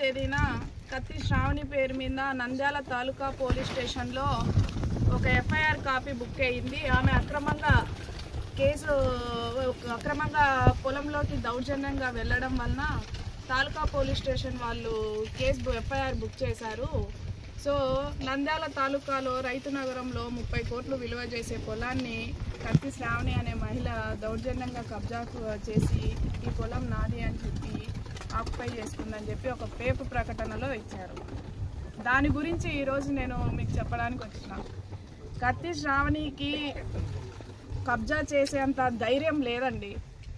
తేదీన కత్తి శ్రావణి పేరు మీద నంద్యాల తాలూకా పోలీస్ స్టేషన్లో ఒక ఎఫ్ఐఆర్ కాపీ బుక్ అయింది. ఆమె అక్రమంగా పొలంలోకి దౌర్జన్యంగా వెళ్ళడం వలన తాలూకా పోలీస్ స్టేషన్ వాళ్ళు ఎఫ్ఐఆర్ బుక్ చేశారు. సో నంద్యాల తాలూకాలో రైతు నగరంలో 30 కోట్లు విలువ చేసే పొలాన్ని కత్తి శ్రావణి అనే మహిళ దౌర్జన్యంగా కబ్జా చేసి ఈ పొలం నాది అని చెప్పి ఆక్యుపై చేసుకుందని చెప్పి ఒక పేపర్ ప్రకటనలో ఇచ్చారు. దాని గురించి ఈరోజు నేను మీకు చెప్పడానికి వచ్చిన. కత్తి శ్రావణికి కబ్జా చేసేంత ధైర్యం లేదండి.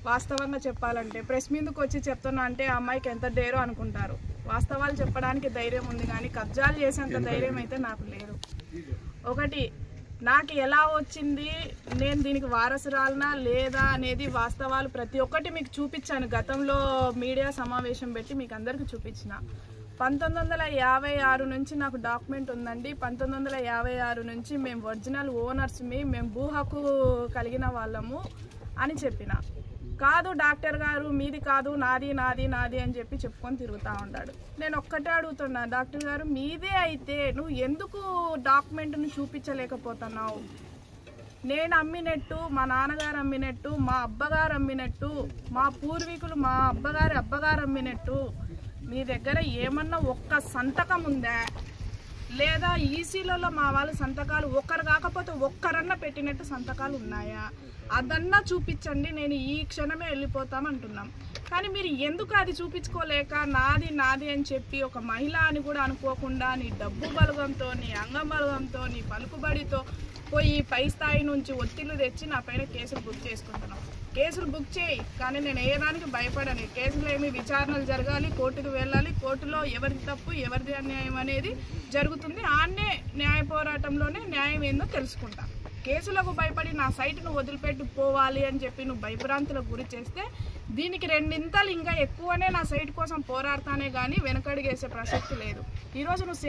వాస్తవంగా చెప్పాలంటే ప్రెస్ మీదకి వచ్చి చెప్తున్నా అంటే ఆ అమ్మాయికి ఎంత డేరో అనుకుంటారు. వాస్తవాలు చెప్పడానికి ధైర్యం ఉంది కానీ కబ్జాలు చేసేంత ధైర్యం అయితే నాకు లేదు. ఒకటి, నాకు ఎలా వచ్చింది, నేను దీనికి వారసురాలనా లేదా అనేది వాస్తవాలు ప్రతి ఒక్కటి మీకు చూపించాను. గతంలో మీడియా సమావేశం పెట్టి మీకు అందరికీ చూపించిన. 1956 నుంచి నాకు డాక్యుమెంట్ ఉందండి. 1956 నుంచి మేము ఒరిజినల్ ఓనర్స్, మేము భూ హక్కు కలిగిన వాళ్ళము అని చెప్పిన. కాదు డాక్టర్ గారు మీది కాదు, నాది నాది నాది అని చెప్పి చెప్పుకొని తిరుగుతూ ఉంటాడు. నేను ఒక్కటే అడుగుతున్నా, డాక్టర్ గారు మీదే అయితే నువ్వు ఎందుకు డాక్యుమెంట్ను చూపించలేకపోతున్నావు? నేను అమ్మినట్టు, మా నాన్నగారు అమ్మినట్టు, మా అబ్బగారు అమ్మినట్టు, మా పూర్వీకులు మా అబ్బగారు అమ్మినట్టు మీ దగ్గర ఏమన్నా ఒక్క సంతకం ఉందా? లేదా ఈసీలలో మా వాళ్ళ సంతకాలు ఒక్కరు కాకపోతే ఒక్కరన్నా పెట్టినట్టు సంతకాలు ఉన్నాయా? అదన్నా చూపించండి, నేను ఈ క్షణమే వెళ్ళిపోతామంటున్నాం. కానీ మీరు ఎందుకు అది చూపించుకోలేక నాది నాది అని చెప్పి ఒక మహిళ అని కూడా అనుకోకుండా నీ డబ్బు బలగంతో, నీ అంగం బలగంతో, నీ పలుకుబడితో పోయి పై స్థాయి నుంచి ఒత్తిళ్లు తెచ్చి నా పైన కేసులు బుక్ చేసుకుంటున్నాం. కేసులు బుక్ చేయి, కానీ నేను వేయడానికి భయపడను. కేసులు ఏమి విచారణలు జరగాలి, కోర్టుకు వెళ్ళాలి, కోర్టులో ఎవరిది తప్పు ఎవరిది అన్యాయం అనేది జరుగుతుంది. ఆన్నే న్యాయ పోరాటంలోనే న్యాయం ఏందో తెలుసుకుంటా. కేసులకు భయపడి నా సైట్ను వదిలిపెట్టి పోవాలి అని చెప్పి నువ్వు భయభ్రాంతులకు గురి చేస్తే దీనికి రెండింతలు ఇంకా ఎక్కువనే నా సైట్ కోసం పోరాడతానే కానీ వెనకడిగేసే ప్రసక్తి లేదు. ఈరోజు నువ్వు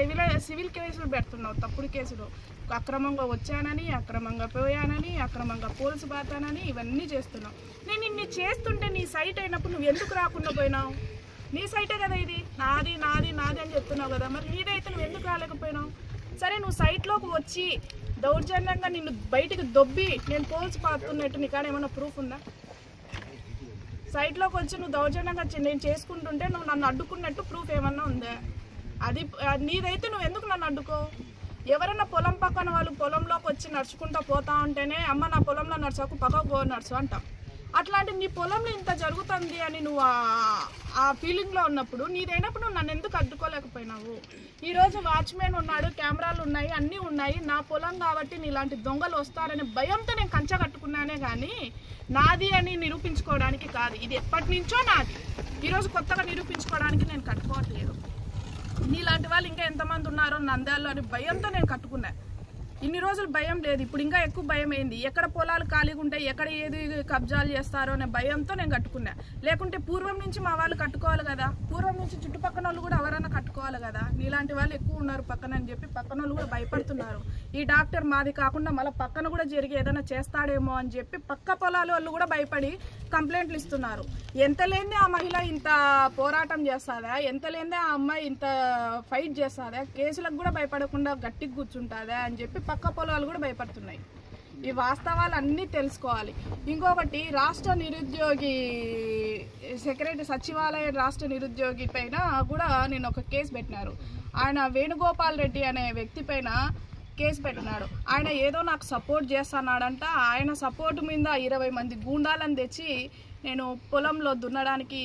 సివిల్ కేసులు పెడుతున్నావు, తప్పుడు కేసులు. అక్రమంగా వచ్చానని, అక్రమంగా పోయానని, అక్రమంగా పోలీసు బాతానని ఇవన్నీ చేస్తున్నావు. నేను ఇన్ని చేస్తుంటే నీ సైట్ అయినప్పుడు నువ్వు ఎందుకు రాకుండా పోయినావు? నీ సైటే కదా ఇది, నాది నాది నాది అని చెప్తున్నావు కదా, మరి నీదైతే నువ్వు ఎందుకు రాలేకపోయినావు? సరే, నువ్వు సైట్లోకి వచ్చి దౌర్జన్యంగా నిన్ను బయటికి దొబ్బి నేను పోల్చి పాతున్నట్టు నీకాడ ఏమన్నా ప్రూఫ్ ఉందా? సైట్లోకి వచ్చి నువ్వు దౌర్జన్యంగా నేను చేసుకుంటుంటే నువ్వు నన్ను అడ్డుకున్నట్టు ప్రూఫ్ ఏమన్నా ఉందా? అది నీదైతే నువ్వు ఎందుకు నన్ను అడ్డుకో? ఎవరైనా పొలం పక్కన వాళ్ళు పొలంలోకి వచ్చి నడుచుకుంటూ పోతా ఉంటేనే అమ్మ నా పొలంలో నడుచకు, పక్కకు పో నడుచు అంటాం. అట్లాంటి నీ పొలంలో ఇంత జరుగుతుంది అని నువ్వు ఆ ఫీలింగ్లో ఉన్నప్పుడు నీదైనప్పుడు నువ్వు నన్ను ఎందుకు అడ్డుకోలేకపోయినావు? ఈరోజు వాచ్మెన్ ఉన్నాడు, కెమెరాలు ఉన్నాయి, అన్నీ ఉన్నాయి. నా పొలం కాబట్టి నీలాంటి దొంగలు వస్తారనే భయంతో నేను కంచె కట్టుకున్నానే కానీ నాది అని నిరూపించుకోవడానికి కాదు. ఇది ఎప్పటి నుంచో నాది, ఈరోజు కొత్తగా నిరూపించుకోవడానికి నేను కట్టుకోవట్లేదు. నీలాంటి వాళ్ళు ఇంకా ఎంతమంది ఉన్నారో నంద్యాలలో అని భయంతో నేను కట్టుకున్నా. ఇన్ని రోజులు భయం లేదు, ఇప్పుడు ఇంకా ఎక్కువ భయం అయింది. ఎక్కడ పొలాలు ఖాళీగా ఉంటాయి, ఎక్కడ ఏది కబ్జాలు చేస్తారో అనే భయంతో నేను కట్టుకున్నా. లేకుంటే పూర్వం నుంచి మా వాళ్ళు కట్టుకోవాలి కదా, పూర్వం నుంచి చుట్టుపక్కన వాళ్ళు కూడా ఎవరైనా కట్టుకోవాలి కదా. నీలాంటి వాళ్ళు ఎక్కువ ఉన్నారు పక్కన అని చెప్పి పక్కన వాళ్ళు కూడా భయపడుతున్నారు. ఈ డాక్టర్ మాది కాకుండా మళ్ళీ పక్కన కూడా జరిగి ఏదైనా చేస్తాడేమో అని చెప్పి పక్క పొలాల వాళ్ళు కూడా భయపడి కంప్లైంట్లు ఇస్తున్నారు. ఎంత లేదే ఆ మహిళ ఇంత పోరాటం చేస్తుందా? ఎంత లేదే ఆ అమ్మాయి ఇంత ఫైట్ చేస్తుందా? కేసులకు కూడా భయపడకుండా గట్టిగా కూర్చుంటుందా అని చెప్పి పక్క పొలాలు కూడా భయపడుతున్నాయి. ఈ వాస్తవాలు అన్నీ తెలుసుకోవాలి. ఇంకొకటి, రాష్ట్ర నిరుద్యోగి సచివాలయ రాష్ట్ర నిరుద్యోగి పైన కూడా నేను ఒక కేసు పెట్టినారు. ఆయన వేణుగోపాల్ రెడ్డి అనే వ్యక్తి పైన కేసు పెట్టినాడు. ఆయన ఏదో నాకు సపోర్ట్ చేస్తున్నాడంట. ఆయన సపోర్ట్ మీద 20 మంది గూండాలను తెచ్చి నేను పొలంలో దున్నడానికి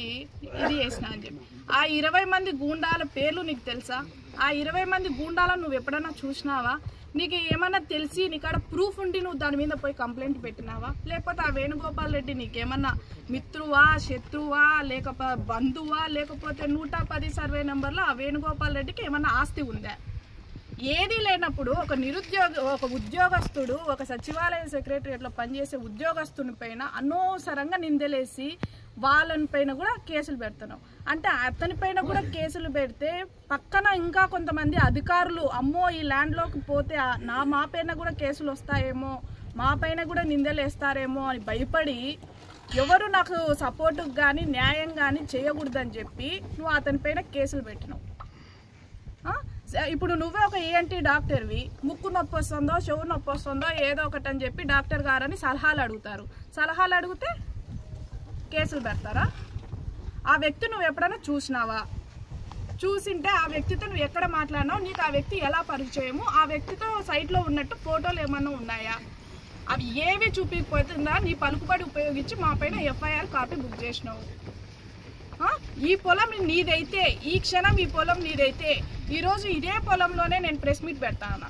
ఇది చేసిన అని చెప్పి. ఆ 20 మంది గూండాల పేర్లు నీకు తెలుసా? ఆ 20 మంది గూండాలను నువ్వు ఎప్పుడైనా చూసినావా? నీకు ఏమన్నా తెలిసి నీకాడ ప్రూఫ్ ఉండి నువ్వు దాని మీద పోయి కంప్లైంట్ పెట్టినావా? లేకపోతే ఆ వేణుగోపాల్ రెడ్డి నీకేమన్నా మిత్రువా, శత్రువా, లేకపోతే బంధువా, లేకపోతే 110 సర్వే నెంబర్లో ఆ వేణుగోపాల్ రెడ్డికి ఏమన్నా ఆస్తి ఉందా? ఏది లేనప్పుడు ఒక ఉద్యోగస్తుడు, ఒక సచివాలయ సెక్రటరియట్లో పనిచేసే ఉద్యోగస్తుని పైన అనవసరంగా నిందలేసి వాళ్ళని పైన కూడా కేసులు పెడుతున్నాం. అంటే అతని పైన కూడా కేసులు పెడితే పక్కన ఇంకా కొంతమంది అధికారులు అమ్మో ఈ ల్యాండ్లోకి పోతే మా పైన కూడా కేసులు వస్తాయేమో, మా పైన కూడా నిందలు వేస్తారేమో అని భయపడి ఎవరు నాకు సపోర్ట్ కానీ న్యాయం కానీ చేయకూడదని చెప్పి నువ్వు అతని పైన కేసులు పెట్టినావు. ఇప్పుడు నువ్వే ఒక ENT డాక్టర్వి, ముక్కు నొప్పి వస్తుందో చెవు నొప్పి వస్తుందో ఏదో ఒకటి అని చెప్పి డాక్టర్ గారని సలహాలు అడుగుతారు. సలహాలు అడిగితే కేసులు పెడతారా? ఆ వ్యక్తి నువ్వు ఎప్పుడైనా చూసినావా? చూసింటే ఆ వ్యక్తితో నువ్వు ఎక్కడ మాట్లాడినావు, నీకు ఆ వ్యక్తి ఎలా పరిచయము, ఆ వ్యక్తితో సైట్లో ఉన్నట్టు ఫోటోలు ఏమన్నా ఉన్నాయా? అవి ఏవి చూపించకపోతుందా నీ పలుకుబడి ఉపయోగించి మా పైన FIR కాపీ బుక్ చేసినావు. ఈ పొలం నీదైతే, ఈ క్షణం ఈ పొలం నీదైతే ఈరోజు ఇదే పొలంలోనే నేను ప్రెస్ మీట్ పెడతాను.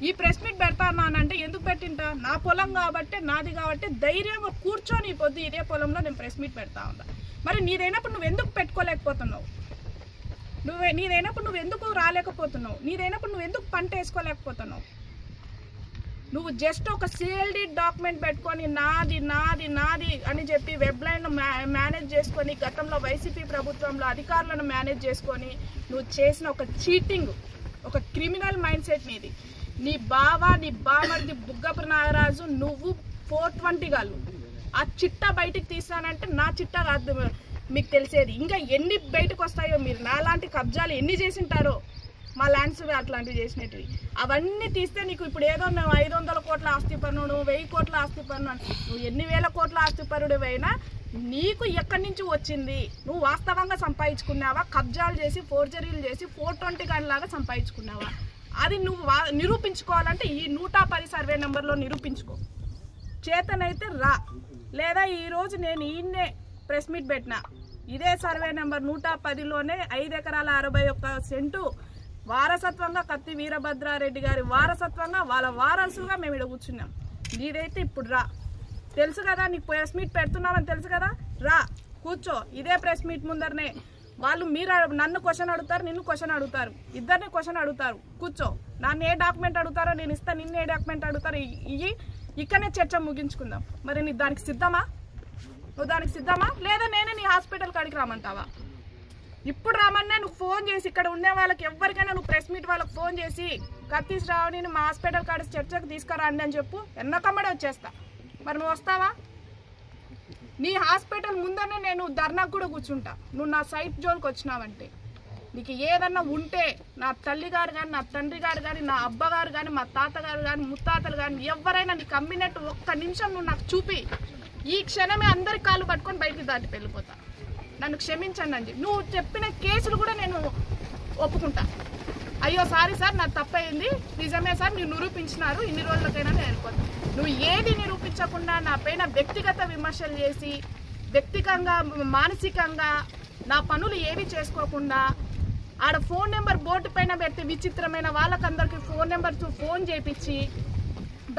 ఈ ప్రెస్ మీట్ పెడతానంటే ఎందుకు పెట్టింటా? నా పొలం కాబట్టి, నాది కాబట్టి ధైర్యంగా కూర్చొని పొద్దు ఇదే పొలంలో నేను ప్రెస్ మీట్ పెడతా ఉన్నా. మరి నీదైనప్పుడు నువ్వు ఎందుకు పెట్టుకోలేకపోతున్నావు? నీదైనప్పుడు నువ్వు ఎందుకు రాలేకపోతున్నావు? నీదైనప్పుడు నువ్వు ఎందుకు పంట వేసుకోలేకపోతున్నావు? నువ్వు జస్ట్ ఒక సీఎల్డీ డాక్యుమెంట్ పెట్టుకొని నాది నాది నాది అని చెప్పి వెబ్లైన్ మేనేజ్ చేసుకొని, గతంలో వైసీపీ ప్రభుత్వంలో అధికారులను మేనేజ్ చేసుకొని నువ్వు చేసిన ఒక చీటింగ్, ఒక క్రిమినల్ మైండ్ సెట్ నీది. నీ బామర్ది బుగ్గపు నాగరాజు, నువ్వు 420 గాళ్ళు ఆ చిట్టా బయటికి తీస్తానంటే నా చిట్టా కాదు మీకు తెలిసేది. ఇంకా ఎన్ని బయటకు వస్తాయో, మీరు నాలాంటి కబ్జాలు ఎన్ని చేసింటారో, మా ల్యాండ్స్ అట్లాంటివి చేసినవి అవన్నీ తీస్తే నీకు ఇప్పుడు ఏదో మేము 500 కోట్ల ఆస్తి పన్ను, 1000 కోట్ల ఆస్తి పన్ను, నువ్వు ఎన్ని వేల కోట్ల ఆస్తి పన్నుడివైనా నీకు ఎక్కడి నుంచి వచ్చింది? నువ్వు వాస్తవంగా సంపాదించుకున్నావా? కబ్జాలు చేసి, ఫోర్జరీలు చేసి 420 గంటలాగా సంపాదించుకున్నావా? అది నువ్వు నిరూపించుకోవాలంటే ఈ 110 సర్వే నెంబర్లో నిరూపించుకో. చేతనైతే రా, లేదా ఈరోజు నేను ఈయన్నే ప్రెస్ మీట్ పెట్టినా ఇదే సర్వే నెంబర్ 110లోనే 5 ఎకరాల 61 సెంటు వారసత్వంగా కత్తి వీరభద్రారెడ్డి గారి వారసత్వంగా వాళ్ళ వారసుగా మేము ఇక్కడ కూర్చున్నాం. నీదైతే ఇప్పుడు రా, తెలుసు కదా నీకు ప్రెస్ మీట్ పెడుతున్నామని తెలుసు కదా, రా కూర్చో. ఇదే ప్రెస్ మీట్ ముందరనే వాళ్ళు నన్ను క్వశ్చన్ అడుగుతారు, నిన్ను క్వశ్చన్ అడుగుతారు, ఇద్దరిని క్వశ్చన్ అడుగుతారు. కూర్చో, నన్ను ఏ డాక్యుమెంట్ అడుగుతారో నేను ఇస్తాను, నిన్ను ఏ డాక్యుమెంట్ అడుగుతారో ఇవి ఇక్కడనే చర్చ ముగించుకుందాం. మరి నీ దానికి సిద్ధమా? నువ్వు దానికి సిద్ధమా? లేదా నేనే నీ హాస్పిటల్ కాడికి రామంటావా? ఇప్పుడు రామన్నా నువ్వు ఫోన్ చేసి ఇక్కడ ఉండే వాళ్ళకి ఎవరికైనా నువ్వు ప్రెస్ మీట్ వాళ్ళకి ఫోన్ చేసి కత్తి శ్రావణిని మా హాస్పిటల్ కాడ చర్చకు తీసుకురండి అని చెప్పు, ఎన్నకమ్మడే వచ్చేస్తా. మరి నువ్వు వస్తావా? నీ హాస్పిటల్ ముందరనే నేను ధర్నాకు కూడా కూర్చుంటా. నువ్వు నా సైట్ జోన్కి వచ్చినావంటే నీకు ఏదన్నా ఉంటే నా తల్లి గారు కానీ, నా తండ్రి గారు కానీ, నా అబ్బగారు కానీ, మా తాతగారు కానీ, ముత్తాతలు కానీ ఎవరైనా నీకు అమ్మినట్టు ఒక్క నిమిషం నువ్వు నాకు చూపి, ఈ క్షణమే అందరి కాళ్ళు పట్టుకొని బయటికి దాటి వెళ్ళిపోతా. నన్ను క్షమించండి అని చెప్పి నువ్వు చెప్పిన కేసులు కూడా నేను ఒప్పుకుంటా. అయ్యో సారీ సార్ నాకు తప్పయింది, నిజమే సార్ మీరు నిరూపించినారు, ఇన్ని రోజులకైనా నేను వెళ్ళిపోతాను. నువ్వు ఏది నిరూపించకుండా నా పైన వ్యక్తిగత విమర్శలు చేసి, వ్యక్తిగతంగా మానసికంగా నా పనులు ఏవి చేసుకోకుండా ఆడ ఫోన్ నెంబర్ బోర్డు పైన పెడితే విచిత్రమైన వాళ్ళకందరికీ ఫోన్ నెంబర్తో ఫోన్ చేయించి,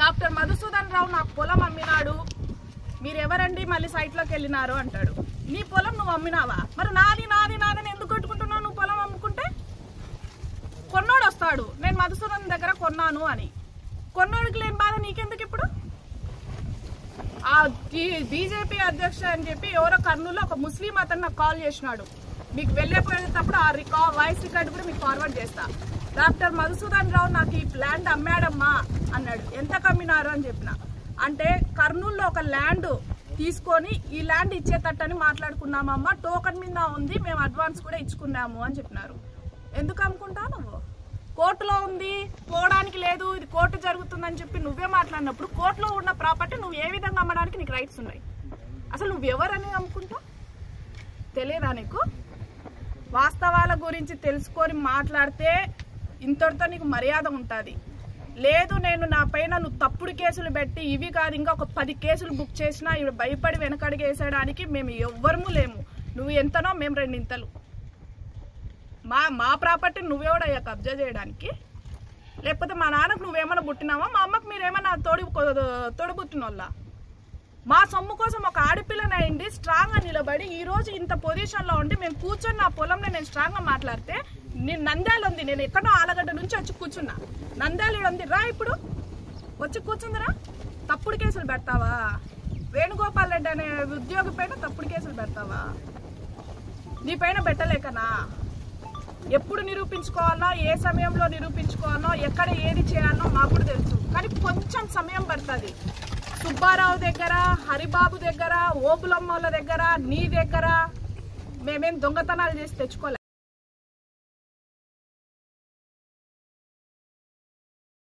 డాక్టర్ మధుసూదన్ రావు నాకు పొలం అమ్మినాడు, మీరు ఎవరండి మళ్ళీ సైట్లోకి వెళ్ళినారు అంటాడు. నీ పొలం నువ్వు అమ్మినావా? మరి నాది నాది నాదని ఎందుకు కొట్టుకుంటున్నావు? నువ్వు పొలం అమ్ముకుంటే కొన్నోడు వస్తాడు, నేను మధుసూదన్ దగ్గర కొన్నాను అని. కొన్నోడికి లేని బాధ నీకెందుకు? ఇప్పుడు ఆ బీజేపీ అధ్యక్ష అని చెప్పి ఎవరో కర్నూలులో ఒక ముస్లిం అతను నాకు కాల్ చేసినాడు. మీకు వెళ్ళిపోయేటప్పుడు ఆ వాయిస్ రికార్డు కూడా మీకు ఫార్వర్డ్ చేస్తా. డాక్టర్ మధుసూదన్ రావు నాకు ఈ ల్యాండ్ అమ్మాడమ్మా అన్నాడు. ఎంత కమ్మినారు అని చెప్పిన. అంటే కర్నూలులో ఒక ల్యాండ్ తీసుకొని ఈ ల్యాండ్ ఇచ్చేటట్టని మాట్లాడుకున్నామమ్మా, టోకన్ మీద ఉంది, మేము అడ్వాన్స్ కూడా ఇచ్చుకున్నాము అని చెప్పినారు. ఎందుకు అమ్ముకుంటావు నువ్వు? కోర్టులో ఉంది, పోవడానికి లేదు, ఇది కోర్టు జరుగుతుందని చెప్పి నువ్వే మాట్లాడినప్పుడు కోర్టులో ఉన్న ప్రాపర్టీ నువ్వు ఏ విధంగా అమ్మడానికి నీకు రైట్స్ ఉన్నాయి? అసలు నువ్వు ఎవరని అమ్ముకుంటావు? తెలియదా నీకు? వాస్తవాల గురించి తెలుసుకొని మాట్లాడితే ఇంతటితో నీకు మర్యాద ఉంటుంది. లేదు నేను నా పైన నువ్వు తప్పుడు కేసులు పెట్టి ఇవి కాదు ఇంకా ఒక 10 కేసులు బుక్ చేసినా ఇవి భయపడి వెనకడిగేసేయడానికి మేము ఎవ్వరము లేము. నువ్వు ఎంతనో మేము 2 ఇంతలు. మా ప్రాపర్టీ నువ్వెవడయ్యా కబ్జా చేయడానికి? లేకపోతే మా నాన్నకు నువ్వేమన్నా పుట్టినావా? మా అమ్మకు మీరేమన్నా తోడుబుట్టినోళ్ళ? మా సొమ్ము కోసం ఒక ఆడపిల్లనైంది స్ట్రాంగ్గా నిలబడి ఈరోజు ఇంత పొజిషన్లో ఉండి మేము కూర్చొని నా పొలంలో నేను స్ట్రాంగ్గా మాట్లాడితే నేను నంద్యాల ఉంది, నేను ఎక్కడో ఆలగడ్డ నుంచి వచ్చి కూర్చున్నా, నంద్యాల ఉంది, రా ఇప్పుడు వచ్చి కూర్చుందిరా. తప్పుడు కేసులు పెడతావా? వేణుగోపాల్ రెడ్డి అనే ఉద్యోగి పైన తప్పుడు కేసులు పెడతావా? నీ పైన పెట్టలేకనా? ఎప్పుడు నిరూపించుకోవాలో, ఏ సమయంలో నిరూపించుకోవాలో, ఎక్కడ ఏది చేయాలో మాకు కూడా తెలుసు. కానీ కొంచెం సమయం పడుతుంది. సుబ్బారావు దగ్గర, హరిబాబు దగ్గర, ఓబులమ్మల దగ్గర, నీ దగ్గర మేమేం దొంగతనాలు చేసి తెచ్చుకోలే.